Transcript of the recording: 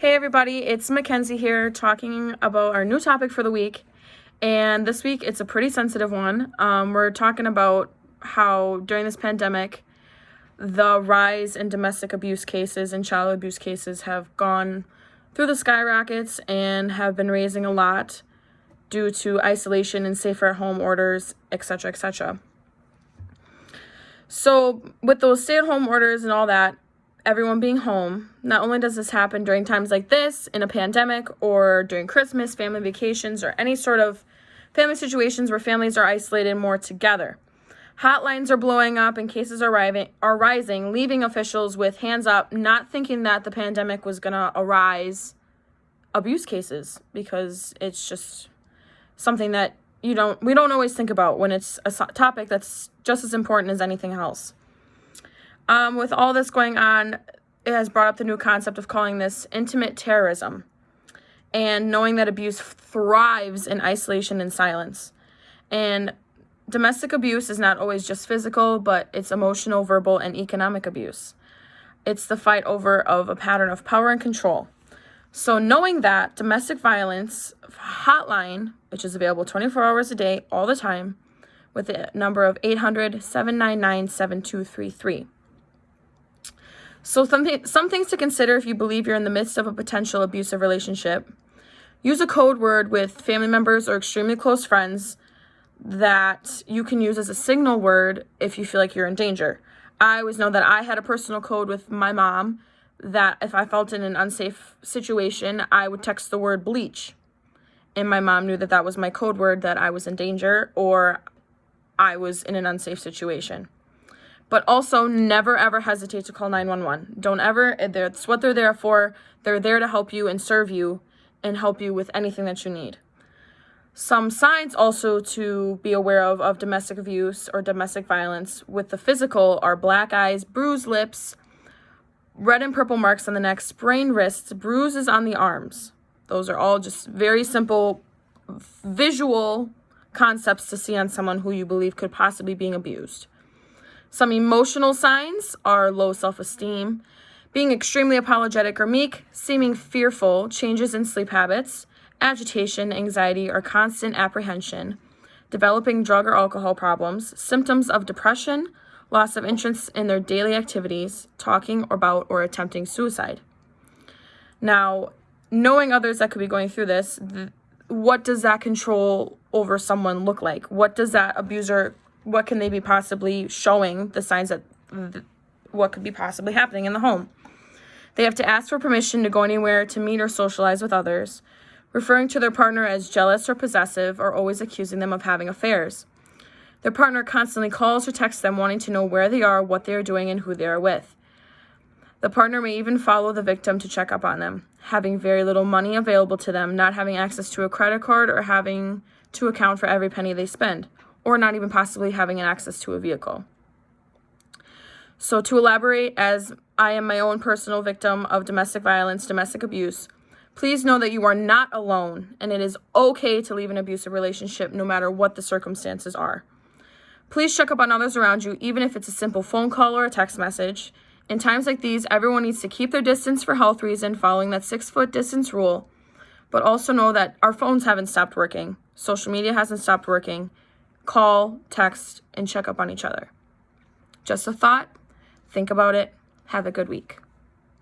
Hey everybody, it's Mackenzie here talking about our new topic for the week. And this week it's a pretty sensitive one. We're talking about how during this pandemic, the rise in domestic abuse cases and child abuse cases have gone through the skyrockets and have been raising a lot due to isolation and safer at home orders, etc., etc. So with those stay-at-home orders and all that, everyone being home, not only does this happen during times like this, in a pandemic, or during Christmas, family vacations, or any sort of family situations where families are isolated more together. Hotlines are blowing up and cases are rising, leaving officials with hands up, not thinking that the pandemic was going to arise abuse cases, because it's just something that we don't always think about when it's a topic that's just as important as anything else. With all this going on, it has brought up the new concept of calling this intimate terrorism, and knowing that abuse thrives in isolation and silence. And domestic abuse is not always just physical, but it's emotional, verbal, and economic abuse. It's the fight over of a pattern of power and control. So knowing that, domestic violence hotline, which is available 24 hours a day, all the time, with the number of 800-799-7233. So some things to consider if you believe you're in the midst of a potential abusive relationship. Use a code word with family members or extremely close friends that you can use as a signal word if you feel like you're in danger. I always know that I had a personal code with my mom that if I felt in an unsafe situation, I would text the word bleach. And my mom knew that that was my code word, that I was in danger or I was in an unsafe situation. But also, never ever hesitate to call 911. Don't ever, that's what they're there for. They're there to help you and serve you and help you with anything that you need. Some signs also to be aware of domestic abuse or domestic violence with the physical are black eyes, bruised lips, red and purple marks on the neck, sprained wrists, bruises on the arms. Those are all just very simple visual concepts to see on someone who you believe could possibly be being abused. Some emotional signs are low self-esteem, being extremely apologetic or meek, seeming fearful, changes in sleep habits, agitation, anxiety, or constant apprehension, developing drug or alcohol problems, symptoms of depression, loss of interest in their daily activities, talking about or attempting suicide. Now, knowing others that could be going through this, what does that control over someone look like? What does that abuser, what can they be possibly showing, the signs that what could be possibly happening in the home? They have to ask for permission to go anywhere to meet or socialize with others, referring to their partner as jealous or possessive, or always accusing them of having affairs. Their partner constantly calls or texts them wanting to know where they are, what they are doing, and who they are with. The partner may even follow the victim to check up on them, having very little money available to them, not having access to a credit card, or having to account for every penny they spend, or not even possibly having access to a vehicle. So to elaborate, as I am my own personal victim of domestic violence, domestic abuse, please know that you are not alone, and it is okay to leave an abusive relationship no matter what the circumstances are. Please check up on others around you, even if it's a simple phone call or a text message. In times like these, everyone needs to keep their distance for health reasons, following that 6-foot distance rule, but also know that our phones haven't stopped working. Social media hasn't stopped working. Call, text, and check up on each other. Just a thought. Think about it. Have a good week.